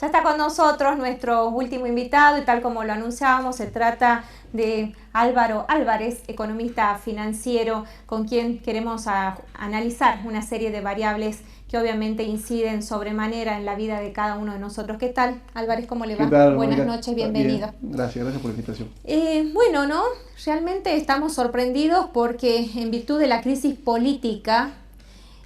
Ya está con nosotros nuestro último invitado y tal como lo anunciábamos, se trata de Álvaro Álvarez, economista financiero, con quien queremos analizar una serie de variables que obviamente inciden sobremanera en la vida de cada uno de nosotros. ¿Qué tal, Álvarez? ¿Cómo le va? ¿Qué tal, Buenas Mónica? noches, bienvenido. Bien, gracias por la invitación. Bueno, ¿no? Realmente estamos sorprendidos porque en virtud de la crisis política,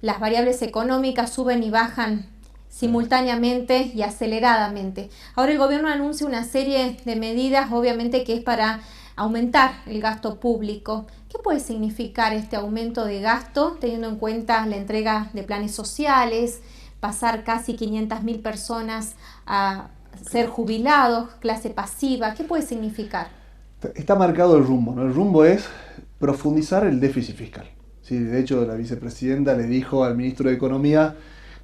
las variables económicas suben y bajan simultáneamente y aceleradamente. Ahora el gobierno anuncia una serie de medidas, obviamente que es para aumentar el gasto público. ¿Qué puede significar este aumento de gasto teniendo en cuenta la entrega de planes sociales, pasar casi 500.000 personas a ser jubilados, clase pasiva? ¿Qué puede significar? Está marcado el rumbo, ¿no? El rumbo es profundizar el déficit fiscal. Sí, de hecho, la vicepresidenta le dijo al ministro de Economía: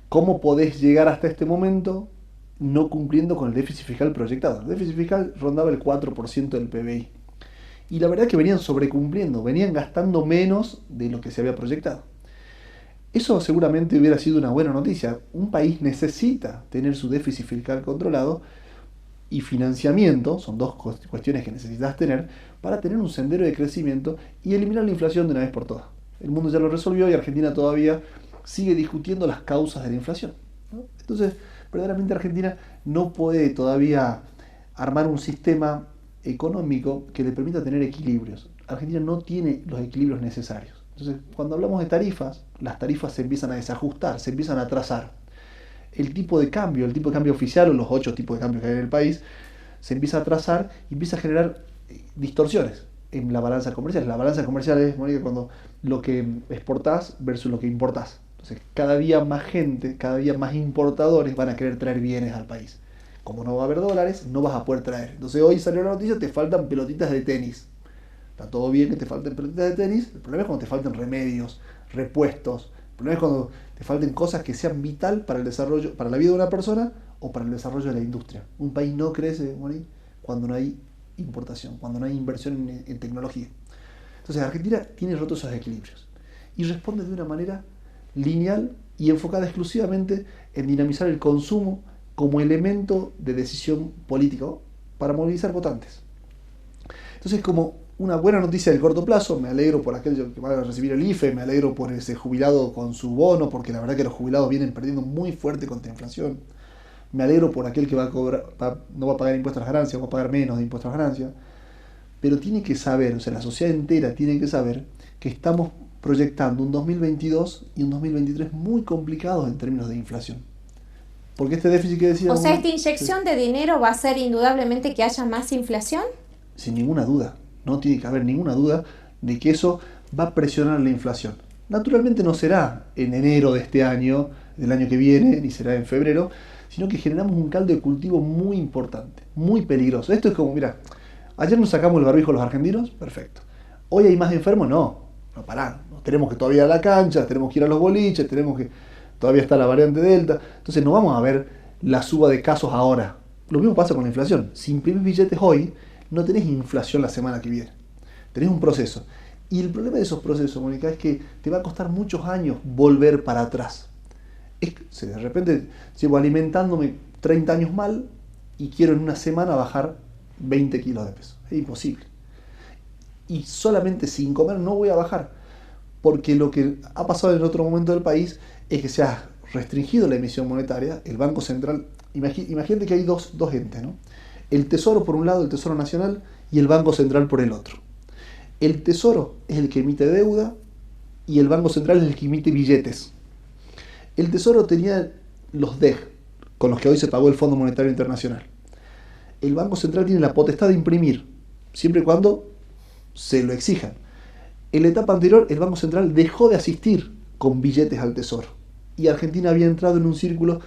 ¿cómo podés llegar hasta este momento no cumpliendo con el déficit fiscal proyectado? El déficit fiscal rondaba el 4% del PBI. Y la verdad es que venían sobrecumpliendo, venían gastando menos de lo que se había proyectado. Eso seguramente hubiera sido una buena noticia. Un país necesita tener su déficit fiscal controlado y financiamiento, son dos cuestiones que necesitas tener para tener un sendero de crecimiento y eliminar la inflación de una vez por todas. El mundo ya lo resolvió y Argentina todavía sigue discutiendo las causas de la inflación, ¿no? Entonces, verdaderamente Argentina no puede todavía armar un sistema económico que le permita tener equilibrios. Argentina no tiene los equilibrios necesarios. Entonces, cuando hablamos de tarifas, las tarifas se empiezan a desajustar, se empiezan a atrasar. El tipo de cambio oficial o los 8 tipos de cambio que hay en el país, se empieza a atrasar y empieza a generar distorsiones en la balanza comercial. La balanza comercial es, Mónica, cuando lo que exportás versus lo que importás. Entonces, cada día más gente, cada día más importadores van a querer traer bienes al país. Como no va a haber dólares, no vas a poder traer. Entonces, hoy salió la noticia: te faltan pelotitas de tenis. Está todo bien que te falten pelotitas de tenis, el problema es cuando te faltan remedios, repuestos. El problema es cuando te falten cosas que sean vital para el desarrollo, para la vida de una persona o para el desarrollo de la industria. Un país no crece, Moni, cuando no hay importación, cuando no hay inversión en tecnología. Entonces Argentina tiene rotos esos equilibrios y responde de una manera lineal y enfocada exclusivamente en dinamizar el consumo como elemento de decisión política para movilizar votantes. Entonces, como una buena noticia del corto plazo, me alegro por aquellos que van a recibir el IFE, me alegro por ese jubilado con su bono, porque la verdad que los jubilados vienen perdiendo muy fuerte contra la inflación. Me alegro por aquel que va a cobrar, no va a pagar impuestos a las ganancias, va a pagar menos de impuestos a las ganancias. Pero tiene que saber, o sea, la sociedad entera tiene que saber que estamos proyectando un 2022 y un 2023 muy complicados en términos de inflación. Porque este déficit que decíamos... O sea, ¿esta inyección de dinero va a hacer indudablemente que haya más inflación? Sin ninguna duda, no tiene que haber ninguna duda de que eso va a presionar la inflación. Naturalmente no será en enero de este año, del año que viene, ni será en febrero, sino que generamos un caldo de cultivo muy importante, muy peligroso. Esto es como, mira, ayer nos sacamos el barbijo los argentinos, perfecto. Hoy hay más enfermos, no pará, tenemos que todavía ir a la cancha, tenemos que ir a los boliches, tenemos que, todavía está la variante Delta, entonces no vamos a ver la suba de casos ahora. Lo mismo pasa con la inflación. Si imprimís billetes hoy, no tenés inflación la semana que viene. Tenés un proceso. Y el problema de esos procesos, Mónica, es que te va a costar muchos años volver para atrás. De repente llevo alimentándome 30 años mal y quiero en una semana bajar 20 kilos de peso. Es imposible. Y solamente sin comer no voy a bajar. Porque lo que ha pasado en otro momento del país es que se ha restringido la emisión monetaria. El Banco Central, imagínate que hay dos entes, ¿no? El Tesoro por un lado, el Tesoro Nacional, y el Banco Central por el otro. El Tesoro es el que emite deuda y el Banco Central es el que emite billetes. El Tesoro tenía los DEG, con los que hoy se pagó el Fondo Monetario Internacional. El Banco Central tiene la potestad de imprimir, siempre y cuando se lo exijan. En la etapa anterior, el Banco Central dejó de asistir con billetes al Tesoro. Y Argentina había entrado en un círculo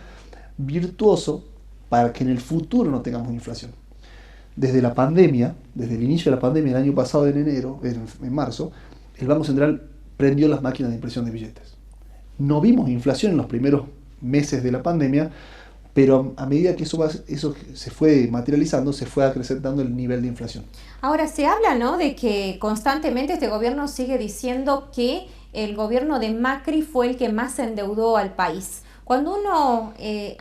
virtuoso para que en el futuro no tengamos inflación. Desde la pandemia, desde el inicio de la pandemia el año pasado en marzo, el Banco Central prendió las máquinas de impresión de billetes. No vimos inflación en los primeros meses de la pandemia, pero a medida que eso se fue materializando, se fue acrecentando el nivel de inflación. Ahora se habla, ¿no?, de que constantemente este gobierno sigue diciendo que el gobierno de Macri fue el que más endeudó al país. Cuando uno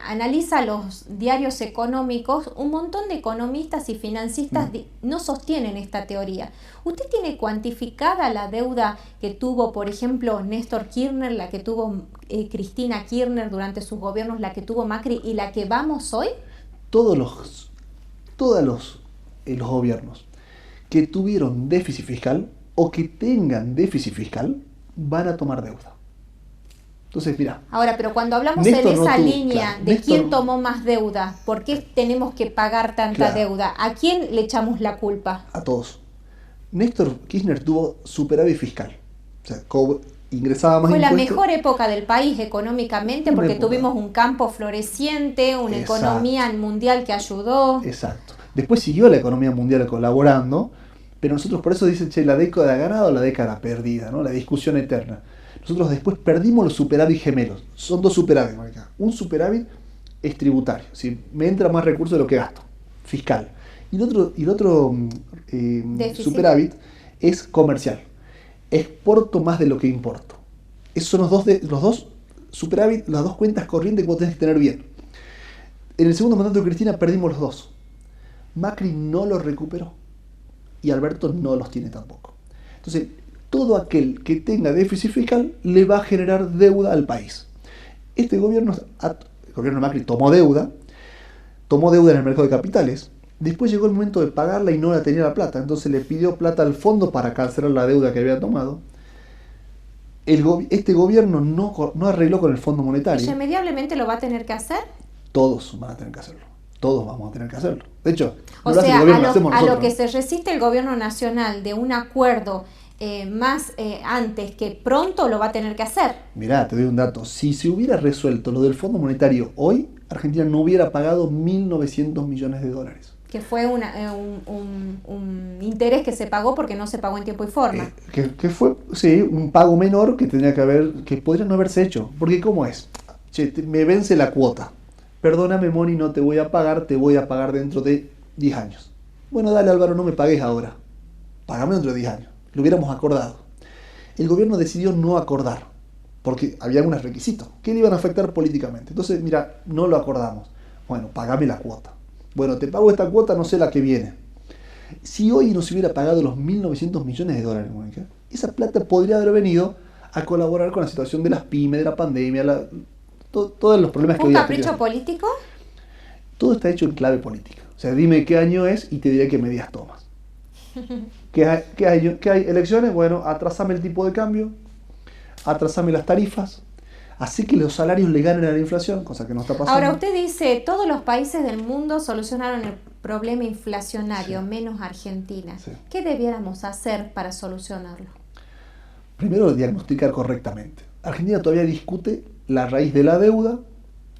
analiza los diarios económicos, un montón de economistas y financistas no sostienen esta teoría. ¿Usted tiene cuantificada la deuda que tuvo, por ejemplo, Néstor Kirchner, la que tuvo Cristina Kirchner durante sus gobiernos, la que tuvo Macri y la que vamos hoy? Todos los gobiernos que tuvieron déficit fiscal o que tengan déficit fiscal van a tomar deuda. Entonces, mira. Ahora, pero cuando hablamos en esa línea de quién tomó más deuda, ¿por qué tenemos que pagar tanta deuda? ¿A quién le echamos la culpa? A todos. Néstor Kirchner tuvo superávit fiscal. O sea, ingresaba más impuestos. Fue la mejor época del país económicamente porque tuvimos un campo floreciente, una economía mundial que ayudó. Exacto. Después siguió la economía mundial colaborando, pero nosotros por eso dicen, la década ganada o la década perdida, ¿no? La discusión eterna. Nosotros después perdimos los superávit gemelos. Son dos superávit, Mónica. Un superávit es tributario, ¿sí? Me entra más recursos de lo que gasto, fiscal. Y el otro superávit es comercial. Exporto más de lo que importo. Esos son los dos superávit, las dos cuentas corrientes que vos tenés que tener bien. En el segundo mandato de Cristina perdimos los dos. Macri no los recuperó y Alberto no los tiene tampoco. Entonces, todo aquel que tenga déficit fiscal le va a generar deuda al país. El gobierno de Macri tomó deuda en el mercado de capitales. Después llegó el momento de pagarla y no la tenía la plata. Entonces le pidió plata al fondo para cancelar la deuda que había tomado. Este gobierno no arregló con el Fondo Monetario. ¿Irremediablemente lo va a tener que hacer? Todos van a tener que hacerlo. Todos vamos a tener que hacerlo. De hecho, a lo que se resiste el gobierno nacional de un acuerdo antes que pronto lo va a tener que hacer. Mirá, te doy un dato. Si se hubiera resuelto lo del Fondo Monetario hoy, Argentina no hubiera pagado 1.900 millones de dólares. Que fue un interés que se pagó porque no se pagó en tiempo y forma. Que fue, sí, un pago menor que que podría no haberse hecho. Porque ¿cómo es? Me vence la cuota. Perdóname, Moni, no te voy a pagar, te voy a pagar dentro de 10 años. Bueno, dale, Álvaro, no me pagues ahora. Pagame dentro de 10 años. Lo hubiéramos acordado. El gobierno decidió no acordar, porque había unos requisitos que le iban a afectar políticamente. Entonces, mira, no lo acordamos. Bueno, pagame la cuota. Bueno, te pago esta cuota, no sé la que viene. Si hoy no se hubiera pagado los 1.900 millones de dólares, Mónica, esa plata podría haber venido a colaborar con la situación de las pymes, de la pandemia, todos los problemas que había. ¿Un capricho político? Todo está hecho en clave política. O sea, dime qué año es y te diré qué medidas tomas. ¿Qué hay? ¿Elecciones? Bueno, atrasame el tipo de cambio, atrasame las tarifas, así que los salarios le ganen a la inflación, cosa que no está pasando. Ahora, usted dice, todos los países del mundo solucionaron el problema inflacionario, sí, menos Argentina. Sí. ¿Qué debiéramos hacer para solucionarlo? Primero, diagnosticar correctamente. Argentina todavía discute la raíz de la deuda,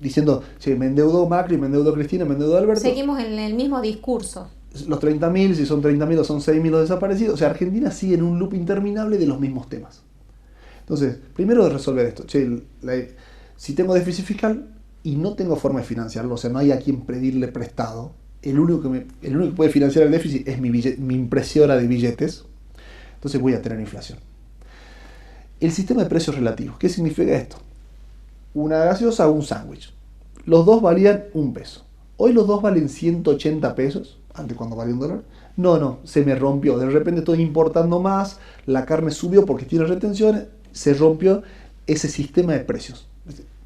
diciendo, me endeudó Macri, me endeudó Cristina, me endeudó Alberto. Seguimos en el mismo discurso. Los 30.000, si son 30.000 o son 6.000 los desaparecidos. O sea, Argentina sigue en un loop interminable de los mismos temas. Entonces, primero de resolver esto. Si tengo déficit fiscal y no tengo forma de financiarlo, o sea, no hay a quien pedirle prestado, el único que puede financiar el déficit es mi impresora de billetes, entonces voy a tener inflación. El sistema de precios relativos. ¿Qué significa esto? Una gaseosa o un sándwich. Los dos valían $1. Hoy los dos valen 180 pesos. Antes, cuando valía $1. No, se me rompió. De repente estoy importando más, la carne subió porque tiene retenciones, se rompió ese sistema de precios.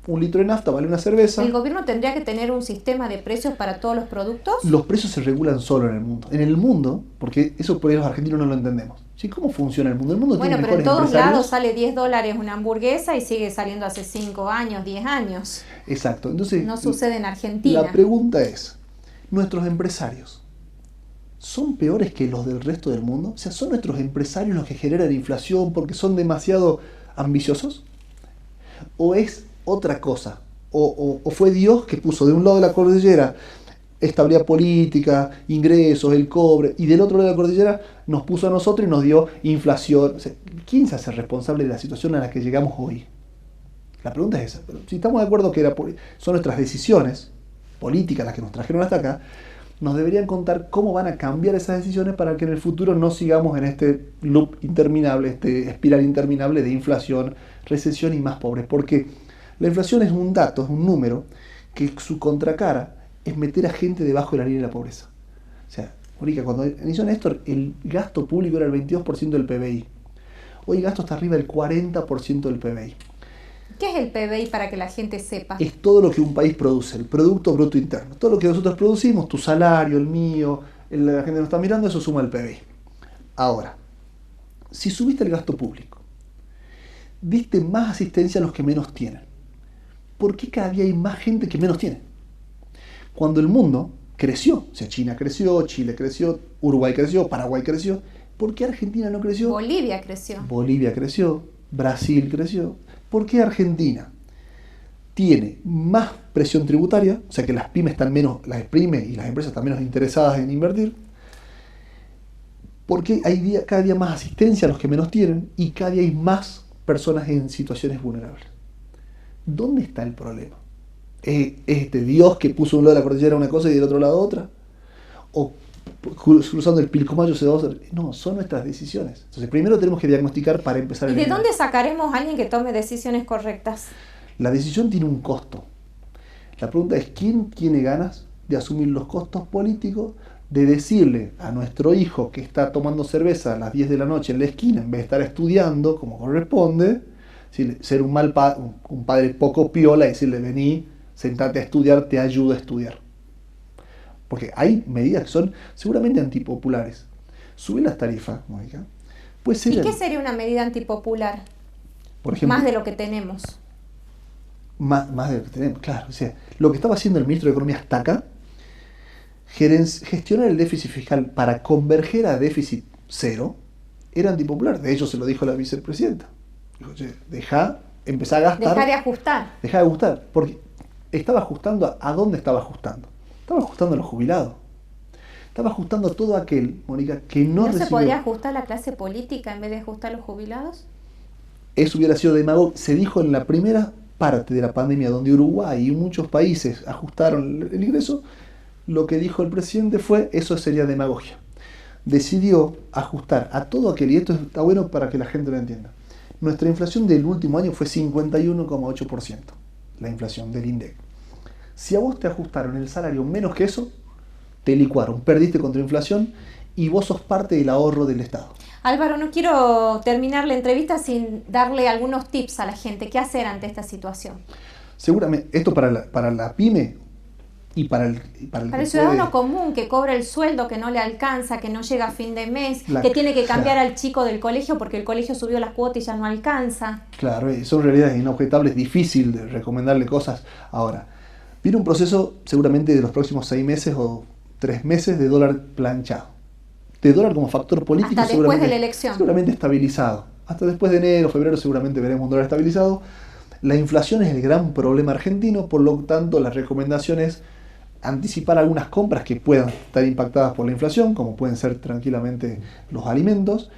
1 litro de nafta vale una cerveza. ¿El gobierno tendría que tener un sistema de precios para todos los productos? Los precios se regulan solo en el mundo. En el mundo, porque eso por ahí los argentinos no lo entendemos. ¿Sí? ¿Cómo funciona el mundo? El mundo bueno, tiene pero en todos empresarios. lados sale $10 una hamburguesa y sigue saliendo hace 5 años, 10 años. Exacto. Entonces, no sucede en Argentina. La pregunta es, ¿nuestros empresarios son peores que los del resto del mundo? O sea, ¿son nuestros empresarios los que generan inflación porque son demasiado ambiciosos? ¿O es otra cosa? ¿O fue Dios que puso de un lado de la cordillera estabilidad política, ingresos, el cobre, y del otro lado de la cordillera nos puso a nosotros y nos dio inflación? O sea, ¿quién se hace responsable de la situación a la que llegamos hoy? La pregunta es esa. Pero si estamos de acuerdo que son nuestras decisiones políticas las que nos trajeron hasta acá, nos deberían contar cómo van a cambiar esas decisiones para que en el futuro no sigamos en este loop interminable, este espiral interminable de inflación, recesión y más pobres. Porque La inflación es un dato, es un número, que su contracara es meter a gente debajo de la línea de la pobreza. O sea, Mónica, cuando inició Néstor, el gasto público era el 22% del PBI. Hoy el gasto está arriba del 40% del PBI. ¿Qué es el PBI para que la gente sepa? Es todo lo que un país produce, el Producto Bruto Interno. Todo lo que nosotros producimos, tu salario, el mío, la gente nos está mirando, eso suma el PBI. Ahora, si subiste el gasto público, diste más asistencia a los que menos tienen, ¿por qué cada día hay más gente que menos tiene? Cuando el mundo creció, o sea, China creció, Chile creció, Uruguay creció, Paraguay creció, ¿por qué Argentina no creció? Bolivia creció. Bolivia creció, Brasil creció. ¿Por qué Argentina tiene más presión tributaria? O sea que las pymes están menos, las pymes y las empresas están menos interesadas en invertir. Porque hay cada día más asistencia a los que menos tienen y cada día hay más personas en situaciones vulnerables. ¿Dónde está el problema? ¿Es este Dios que puso un lado de la cordillera una cosa y del otro lado otra? ¿O cruzando el Pilcomayo se va a hacer? No, son nuestras decisiones. Entonces primero tenemos que diagnosticar para empezar a ¿Y de eliminar. dónde sacaremos a alguien que tome decisiones correctas? La decisión tiene un costo. La pregunta es, ¿quién tiene ganas de asumir los costos políticos de decirle a nuestro hijo que está tomando cerveza a las 10 de la noche en la esquina, en vez de estar estudiando como corresponde, ser un un padre poco piola y decirle, vení, sentate a estudiar, te ayudo a estudiar? Porque hay medidas que son seguramente antipopulares. Subir las tarifas, Mónica, puede ser... ¿Y qué sería una medida antipopular? Por ejemplo, Más de lo que tenemos. Más de lo que tenemos, claro. O sea, lo que estaba haciendo el ministro de Economía hasta acá, gestionar el déficit fiscal para converger a déficit cero, era antipopular. De hecho, se lo dijo la vicepresidenta. Dijo, che, empezá a gastar. Dejar de ajustar. Dejar de ajustar. Porque estaba ajustando, ¿a dónde estaba ajustando? Estaba ajustando a los jubilados. Estaba ajustando a todo aquel, Mónica, que no recibió. ¿No se podría ajustar la clase política en vez de ajustar a los jubilados? Eso hubiera sido demagogia. Se dijo en la primera parte de la pandemia, donde Uruguay y muchos países ajustaron el ingreso, lo que dijo el presidente fue, eso sería demagogia. Decidió ajustar a todo aquel, y esto está bueno para que la gente lo entienda. Nuestra inflación del último año fue 51,8%, la inflación del INDEC. Si a vos te ajustaron el salario menos que eso, te licuaron, perdiste contra inflación y vos sos parte del ahorro del Estado. Álvaro, no quiero terminar la entrevista sin darle algunos tips a la gente. ¿Qué hacer ante esta situación? Seguramente, esto para la pyme y para el ciudadano común que cobra el sueldo, que no le alcanza, que no llega a fin de mes, que tiene que cambiar al chico del colegio porque el colegio subió las cuotas y ya no alcanza. Claro, son realidades inobjetables, difícil de recomendarle cosas. Ahora, viene un proceso seguramente de los próximos 6 meses o 3 meses de dólar planchado. De dólar como factor político. Hasta después de la elección. Seguramente estabilizado. Hasta después de enero, febrero seguramente veremos un dólar estabilizado. La inflación es el gran problema argentino, por lo tanto la recomendación es anticipar algunas compras que puedan estar impactadas por la inflación, como pueden ser tranquilamente los alimentos.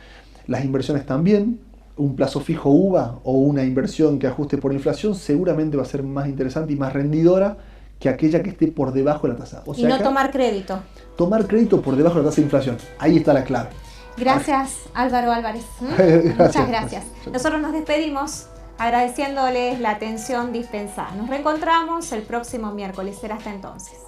Las inversiones también. Un plazo fijo UVA o una inversión que ajuste por inflación seguramente va a ser más interesante y más rendidora que aquella que esté por debajo de la tasa. O sea, y no tomar crédito. Tomar crédito por debajo de la tasa de inflación. Ahí está la clave. Gracias, Álvaro Álvarez. Gracias. Muchas gracias. Nosotros nos despedimos agradeciéndoles la atención dispensada. Nos reencontramos el próximo miércoles. Será hasta entonces.